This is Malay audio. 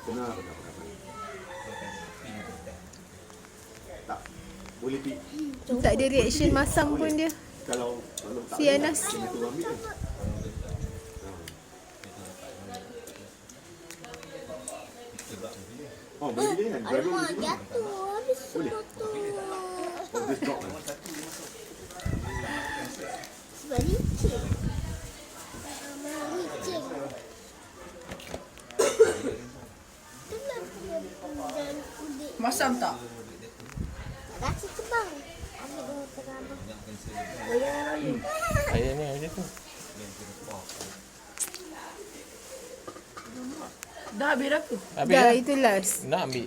Benar. Tak. Boleh pi. Tak ada reaction masam pun dia. Kalau tak Si boleh, Anas. kena tu ambil kan. Oh, boleh dia kan? Driver Alamak, boleh. jatuh. Habis Boleh. jatuh. Oh, just drop lah. Sebab licin. Licin. Kenapa dia dan kulit? Masam tak? Rasa kebang. Ambil dulu terabang. Ayah ni macam tu. Dah habis aku. Habis Dah, dah. itu last. Nak ambil.